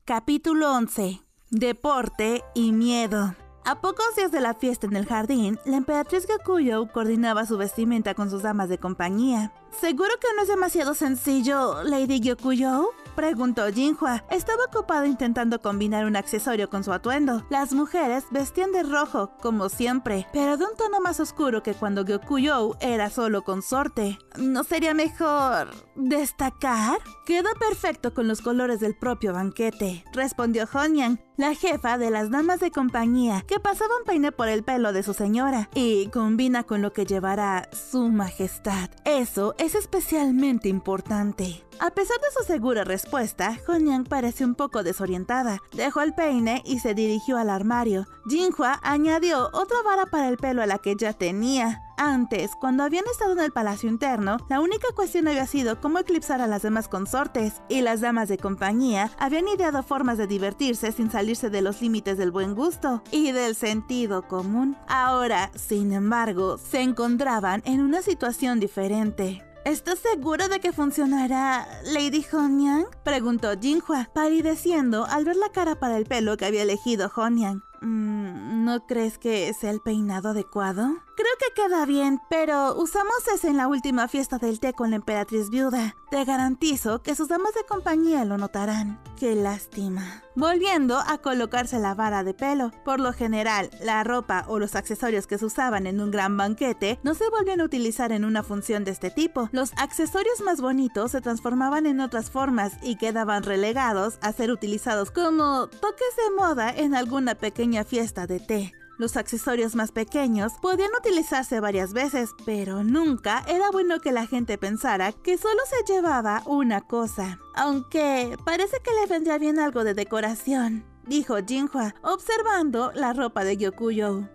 Capítulo 11. Deporte y miedo. A pocos días de la fiesta en el jardín, la emperatriz Gyokujou coordinaba su vestimenta con sus damas de compañía. ¿Seguro que no es demasiado sencillo, Lady Gyokujou?, preguntó Jinhua. Estaba ocupada intentando combinar un accesorio con su atuendo. Las mujeres vestían de rojo, como siempre, pero de un tono más oscuro que cuando Gyokujou era solo consorte. ¿No sería mejor destacar? Quedó perfecto con los colores del propio banquete, respondió Honyang, la jefa de las damas de compañía, que pasaba un peine por el pelo de su señora, y combina con lo que llevará su majestad. Eso es especialmente importante. A pesar de su segura respuesta, Honyang pareció un poco desorientada. Dejó el peine y se dirigió al armario. Jinhua añadió otra vara para el pelo a la que ya tenía. Antes, cuando habían estado en el palacio interno, la única cuestión había sido cómo eclipsar a las demás consortes, y las damas de compañía habían ideado formas de divertirse sin salirse de los límites del buen gusto y del sentido común. Ahora, sin embargo, se encontraban en una situación diferente. ¿Estás segura de que funcionará, Lady Honyang?, preguntó Jinhua, palideciendo al ver la cara para el pelo que había elegido Honyang. ¿No crees que sea el peinado adecuado? Creo que queda bien, pero usamos ese en la última fiesta del té con la emperatriz viuda. Te garantizo que sus damas de compañía lo notarán. ¡Qué lástima! Volviendo a colocarse la vara de pelo. Por lo general, la ropa o los accesorios que se usaban en un gran banquete no se volvían a utilizar en una función de este tipo. Los accesorios más bonitos se transformaban en otras formas y quedaban relegados a ser utilizados como toques de moda en alguna pequeña fiesta de té. Los accesorios más pequeños podían utilizarse varias veces, pero nunca era bueno que la gente pensara que solo se llevaba una cosa. Aunque parece que le vendría bien algo de decoración, dijo Jinhua, observando la ropa de Gyokujou.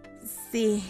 Sí.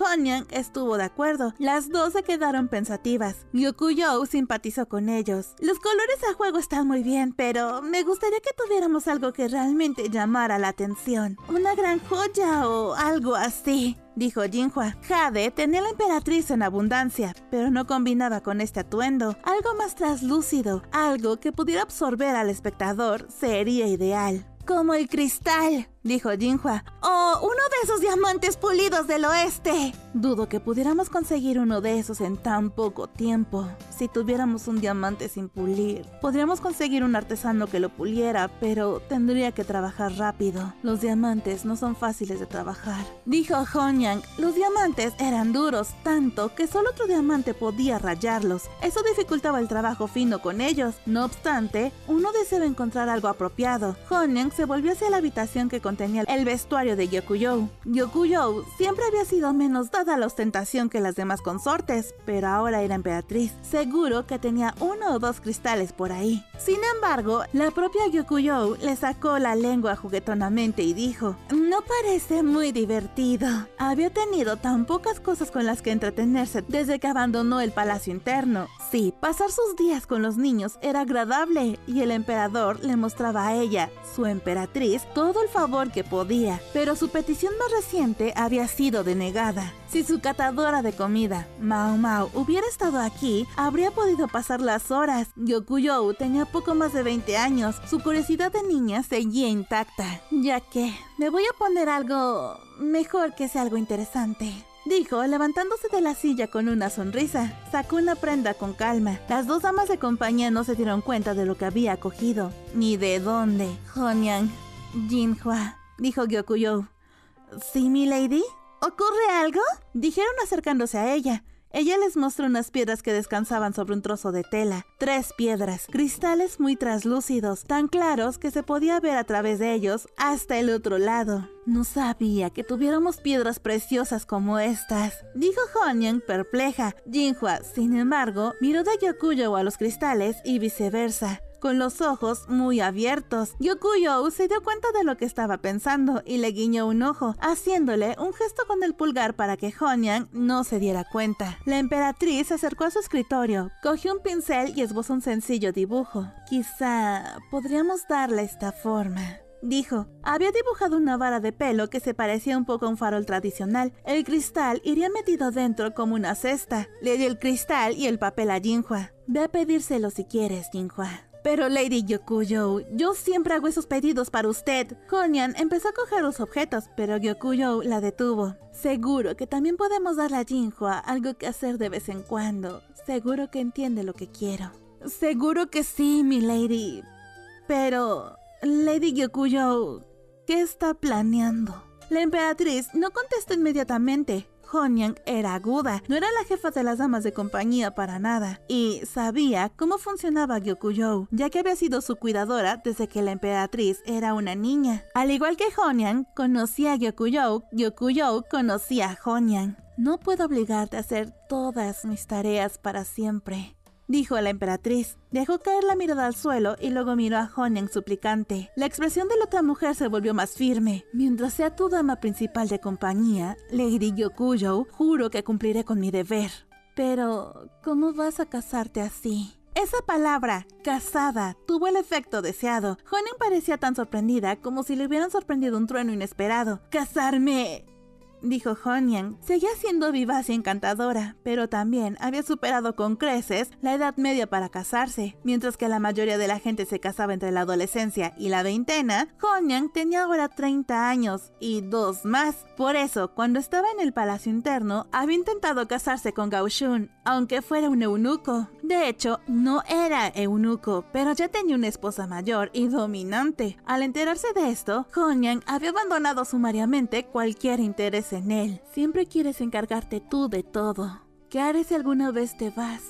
Honyang estuvo de acuerdo. Las dos se quedaron pensativas. Gyokujou simpatizó con ellos. Los colores a juego están muy bien, pero me gustaría que tuviéramos algo que realmente llamara la atención. Una gran joya o algo así, dijo Jinhua. Jade tenía la emperatriz en abundancia, pero no combinaba con este atuendo. Algo más translúcido, algo que pudiera absorber al espectador, sería ideal. Como el cristal, dijo Jinhua. ¡Oh, uno de esos diamantes pulidos del oeste! Dudo que pudiéramos conseguir uno de esos en tan poco tiempo. Si tuviéramos un diamante sin pulir, podríamos conseguir un artesano que lo puliera, pero tendría que trabajar rápido. Los diamantes no son fáciles de trabajar, dijo Honyang. Los diamantes eran duros, tanto que solo otro diamante podía rayarlos. Eso dificultaba el trabajo fino con ellos. No obstante, uno deseaba encontrar algo apropiado. Honyang se volvió hacia la habitación que contenía el vestuario de Gyokujou. Gyokujou siempre había sido menos dada a la ostentación que las demás consortes, pero ahora era emperatriz. Seguro que tenía uno o dos cristales por ahí. Sin embargo, la propia Gyokujou le sacó la lengua juguetonamente y dijo: no parece muy divertido. Había tenido tan pocas cosas con las que entretenerse desde que abandonó el palacio interno. Sí, pasar sus días con los niños era agradable, y el emperador le mostraba a ella, su emperatriz, todo el favor que podía, pero su petición más reciente había sido denegada. Si su catadora de comida, Mao Mao, hubiera estado aquí, habría podido pasar las horas. Gyokujou tenía poco más de 20 años. Su curiosidad de niña seguía intacta. Ya que me voy a poner algo mejor, que sea algo interesante, dijo, levantándose de la silla con una sonrisa. Sacó una prenda con calma. Las dos damas de compañía no se dieron cuenta de lo que había cogido, ni de dónde. Honyang, Jinhua, dijo Gyokujou. ¿Sí, milady? ¿Ocurre algo?, dijeron acercándose a ella. Ella les mostró unas piedras que descansaban sobre un trozo de tela. 3 piedras, cristales muy translúcidos, tan claros que se podía ver a través de ellos hasta el otro lado. No sabía que tuviéramos piedras preciosas como estas, dijo Honyang perpleja. Jinhua, sin embargo, miró de Gyokujou a los cristales y viceversa, con los ojos muy abiertos. Gyokujou se dio cuenta de lo que estaba pensando y le guiñó un ojo, haciéndole un gesto con el pulgar para que Honyang no se diera cuenta. La emperatriz se acercó a su escritorio, cogió un pincel y esbozó un sencillo dibujo. Quizá podríamos darle esta forma, dijo. Había dibujado una vara de pelo que se parecía un poco a un farol tradicional. El cristal iría metido dentro como una cesta. Le dio el cristal y el papel a Jinhua. Ve a pedírselo si quieres, Jinhua. Pero Lady Gyokujou, yo siempre hago esos pedidos para usted. Honyan empezó a coger los objetos, pero Gyokujou la detuvo. Seguro que también podemos darle a Jinhua algo que hacer de vez en cuando. Seguro que entiende lo que quiero. Seguro que sí, mi lady. Pero, Lady Gyokujou, ¿qué está planeando? La emperatriz no contestó inmediatamente. Honyan era aguda, no era la jefa de las damas de compañía para nada, y sabía cómo funcionaba Gyokujou, ya que había sido su cuidadora desde que la emperatriz era una niña. Al igual que Honyan conocía a Gyokujou, Gyokujou conocía a Honyan. No puedo obligarte a hacer todas mis tareas para siempre, dijo la emperatriz. Dejó caer la mirada al suelo y luego miró a Honyan suplicante. La expresión de la otra mujer se volvió más firme. Mientras sea tu dama principal de compañía, Lady Gyokujou, juro que cumpliré con mi deber. Pero, ¿cómo vas a casarte así? Esa palabra, casada, tuvo el efecto deseado. Honyan parecía tan sorprendida como si le hubieran sorprendido un trueno inesperado. ¡Casarme!, dijo Honyan. Seguía siendo vivaz y encantadora, pero también había superado con creces la edad media para casarse. Mientras que la mayoría de la gente se casaba entre la adolescencia y la veintena, Honyan tenía ahora 30 años y 2 más. Por eso, cuando estaba en el palacio interno, había intentado casarse con Gao Shun, aunque fuera un eunuco. De hecho, no era eunuco, pero ya tenía una esposa mayor y dominante. Al enterarse de esto, Honyan había abandonado sumariamente cualquier interés en él. Siempre quieres encargarte tú de todo. ¿Qué haré si alguna vez te vas?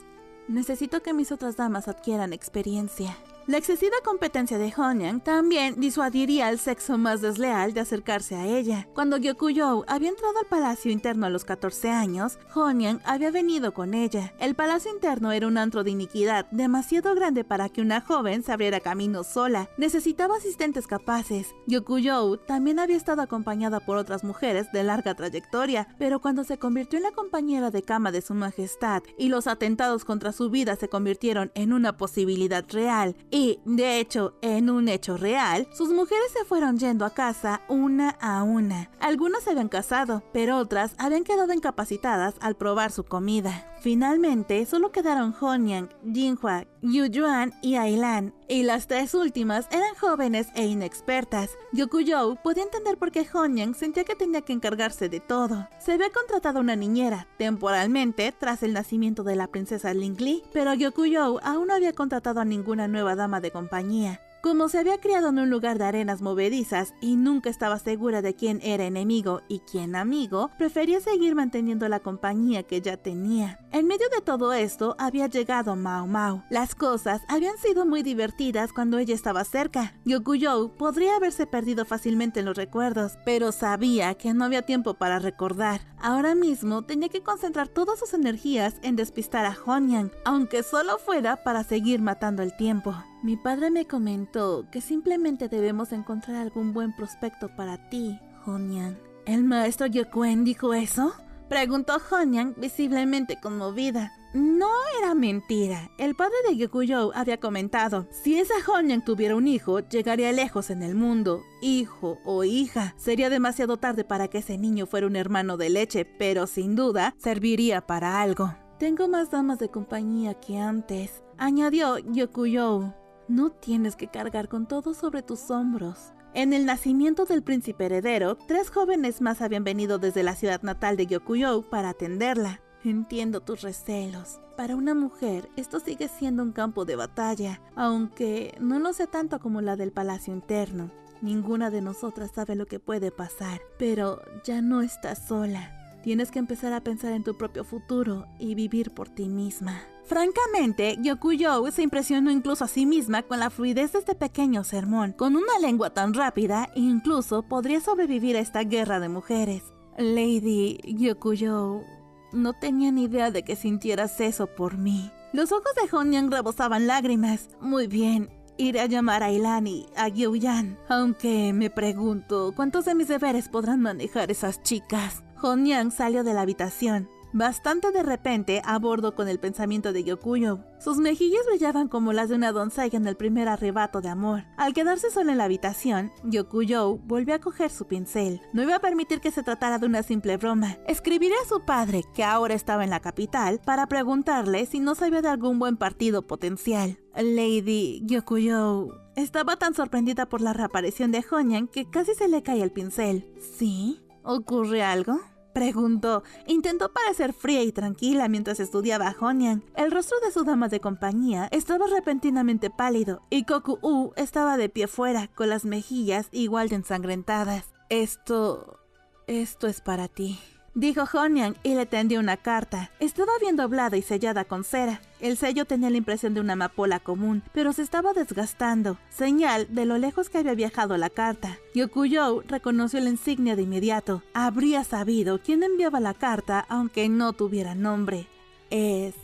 Necesito que mis otras damas adquieran experiencia. La excesiva competencia de Honyan también disuadiría al sexo más desleal de acercarse a ella. Cuando Gyokujou había entrado al palacio interno a los 14 años, Honyan había venido con ella. El palacio interno era un antro de iniquidad demasiado grande para que una joven se abriera camino sola. Necesitaba asistentes capaces. Gyokujou también había estado acompañada por otras mujeres de larga trayectoria, pero cuando se convirtió en la compañera de cama de su majestad y los atentados contra su vida se convirtieron en una posibilidad real, y, de hecho, en un hecho real, sus mujeres se fueron yendo a casa una a una. Algunas se habían casado, pero otras habían quedado incapacitadas al probar su comida. Finalmente, solo quedaron Honyan, Jinhua, Yu Yuan y Ailan, y las 3 últimas eran jóvenes e inexpertas. Gyokujou podía entender por qué Honyan sentía que tenía que encargarse de todo. Se había contratado una niñera, temporalmente, tras el nacimiento de la princesa Ling Li, pero Gyokujou aún no había contratado a ninguna nueva dama de compañía. Como se había criado en un lugar de arenas movedizas y nunca estaba segura de quién era enemigo y quién amigo, prefería seguir manteniendo la compañía que ya tenía. En medio de todo esto había llegado Mao Mao. Las cosas habían sido muy divertidas cuando ella estaba cerca. Gyokujou podría haberse perdido fácilmente en los recuerdos, pero sabía que no había tiempo para recordar. Ahora mismo tenía que concentrar todas sus energías en despistar a Honyan, aunque solo fuera para seguir matando el tiempo. Mi padre me comentó que simplemente debemos encontrar algún buen prospecto para ti, Honyan. ¿El maestro Gyokuen dijo eso?, preguntó Honyan, visiblemente conmovida. No era mentira. El padre de Gyokujou había comentado: si esa Honyan tuviera un hijo, llegaría lejos en el mundo. Hijo o hija. Sería demasiado tarde para que ese niño fuera un hermano de leche, pero sin duda serviría para algo. Tengo más damas de compañía que antes, añadió Gyokujou. No tienes que cargar con todo sobre tus hombros. En el nacimiento del príncipe heredero, 3 jóvenes más habían venido desde la ciudad natal de Gyokujou para atenderla. Entiendo tus recelos. Para una mujer, esto sigue siendo un campo de batalla, aunque no lo sé tanto como la del palacio interno. Ninguna de nosotras sabe lo que puede pasar, pero ya no estás sola. Tienes que empezar a pensar en tu propio futuro y vivir por ti misma. Francamente, Gyokujou se impresionó incluso a sí misma con la fluidez de este pequeño sermón. Con una lengua tan rápida, incluso podría sobrevivir a esta guerra de mujeres. Lady Gyokujou, no tenía ni idea de que sintieras eso por mí. Los ojos de Honyan rebosaban lágrimas. Muy bien, iré a llamar a Ailan y a Gyuyan, aunque me pregunto cuántos de mis deberes podrán manejar esas chicas. Honyan salió de la habitación. bastante de repente a bordo con el pensamiento de Gyokuyo. Sus mejillas brillaban como las de una doncella en el primer arrebato de amor. Al quedarse sola en la habitación, Gyokuyo volvió a coger su pincel. No iba a permitir que se tratara de una simple broma. Escribiré a su padre, que ahora estaba en la capital, para preguntarle si no sabía de algún buen partido potencial. Lady Gyokuyo estaba tan sorprendida por la reaparición de Honyan que casi se le cae el pincel. ¿Sí? ¿Ocurre algo?, preguntó. Intentó parecer fría y tranquila mientras estudiaba a Honyan. El rostro de su dama de compañía estaba repentinamente pálido y Koku-u estaba de pie fuera, con las mejillas igual de ensangrentadas. Esto es para ti, dijo Honyan y le tendió una carta. Estaba bien doblada y sellada con cera. El sello tenía la impresión de una amapola común, pero se estaba desgastando, señal de lo lejos que había viajado la carta. Gyokuyo reconoció la insignia de inmediato. Habría sabido quién enviaba la carta, aunque no tuviera nombre. Es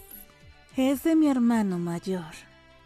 de mi hermano mayor,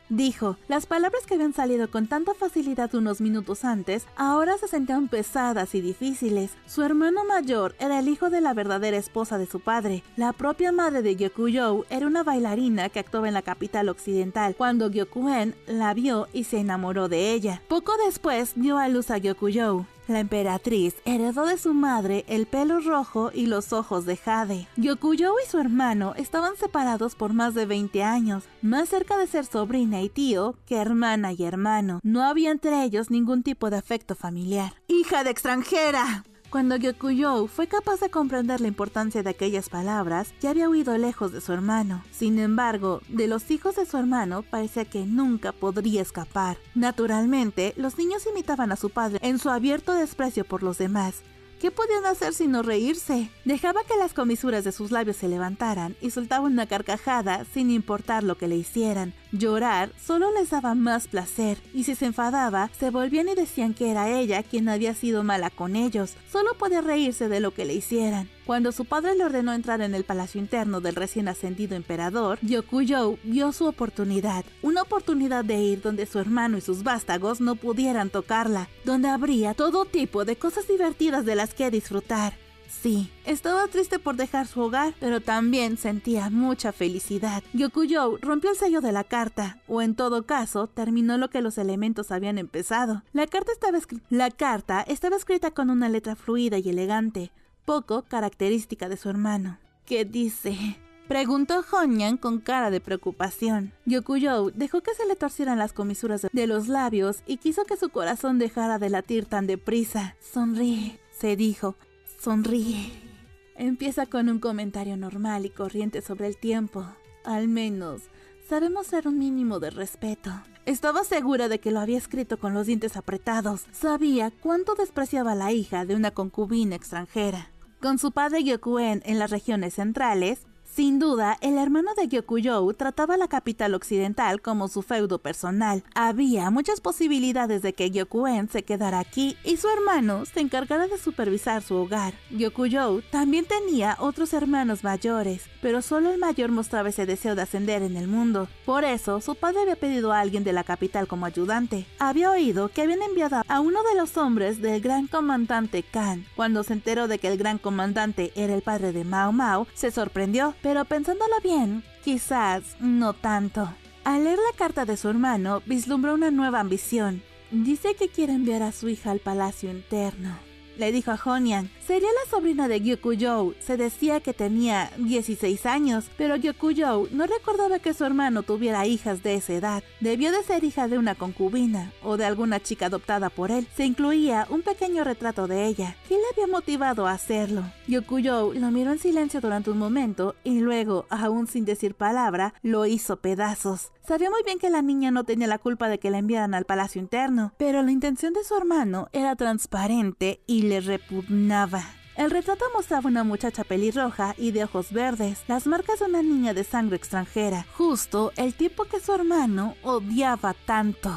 dijo. Las palabras que habían salido con tanta facilidad unos minutos antes, ahora se sentían pesadas y difíciles. Su hermano mayor era el hijo de la verdadera esposa de su padre. La propia madre de Gyokuyo era una bailarina que actuaba en la capital occidental cuando Gyokuen la vio y se enamoró de ella. Poco después dio a luz a Gyokuyo. La emperatriz heredó de su madre el pelo rojo y los ojos de jade. Gyokuyo y su hermano estaban separados por más de 20 años, más cerca de ser sobrina y tío que hermana y hermano. No había entre ellos ningún tipo de afecto familiar. ¡Hija de extranjera! Cuando Gyokuyo fue capaz de comprender la importancia de aquellas palabras, ya había huido lejos de su hermano. Sin embargo, de los hijos de su hermano parecía que nunca podría escapar. Naturalmente, los niños imitaban a su padre en su abierto desprecio por los demás. ¿Qué podían hacer sino reírse? Dejaba que las comisuras de sus labios se levantaran y soltaba una carcajada sin importar lo que le hicieran. Llorar solo les daba más placer, y si se enfadaba, se volvían y decían que era ella quien había sido mala con ellos. Solo podía reírse de lo que le hicieran. Cuando su padre le ordenó entrar en el palacio interno del recién ascendido emperador, Gyokuyo vio su oportunidad. Una oportunidad de ir donde su hermano y sus vástagos no pudieran tocarla, donde habría todo tipo de cosas divertidas de las que disfrutar. Sí, estaba triste por dejar su hogar, pero también sentía mucha felicidad. Gyokuyo rompió el sello de la carta, o en todo caso, terminó lo que los elementos habían empezado. La carta estaba escrita con una letra fluida y elegante, poco característica de su hermano. ¿Qué dice?, preguntó Honyan con cara de preocupación. Gyokuyo dejó que se le torcieran las comisuras de los labios y quiso que su corazón dejara de latir tan deprisa. Sonríe, se dijo. Sonríe. Empieza con un comentario normal y corriente sobre el tiempo. Al menos sabemos dar un mínimo de respeto. Estaba segura de que lo había escrito con los dientes apretados. Sabía cuánto despreciaba a la hija de una concubina extranjera. Con su padre Gyokuen en las regiones centrales, sin duda, el hermano de Gyokuyo trataba la capital occidental como su feudo personal. Había muchas posibilidades de que Gyokuen se quedara aquí y su hermano se encargara de supervisar su hogar. Gyokuyo también tenía otros hermanos mayores, pero solo el mayor mostraba ese deseo de ascender en el mundo. Por eso, su padre había pedido a alguien de la capital como ayudante. Había oído que habían enviado a uno de los hombres del gran comandante Khan. Cuando se enteró de que el gran comandante era el padre de Mao Mao, se sorprendió. Pero pensándolo bien, quizás no tanto. Al leer la carta de su hermano, vislumbró una nueva ambición. Dice que quiere enviar a su hija al palacio interno, le dijo a Honyan. Sería la sobrina de Gyokuyo. Se decía que tenía 16 años, pero Gyokuyo no recordaba que su hermano tuviera hijas de esa edad. Debió de ser hija de una concubina o de alguna chica adoptada por él. Se incluía un pequeño retrato de ella. ¿Qué le había motivado a hacerlo? Gyokuyo lo miró en silencio durante un momento y luego, aún sin decir palabra, lo hizo pedazos. Sabía muy bien que la niña no tenía la culpa de que la enviaran al palacio interno, pero la intención de su hermano era transparente y le repugnaba. El retrato mostraba una muchacha pelirroja y de ojos verdes, las marcas de una niña de sangre extranjera, justo el tipo que su hermano odiaba tanto.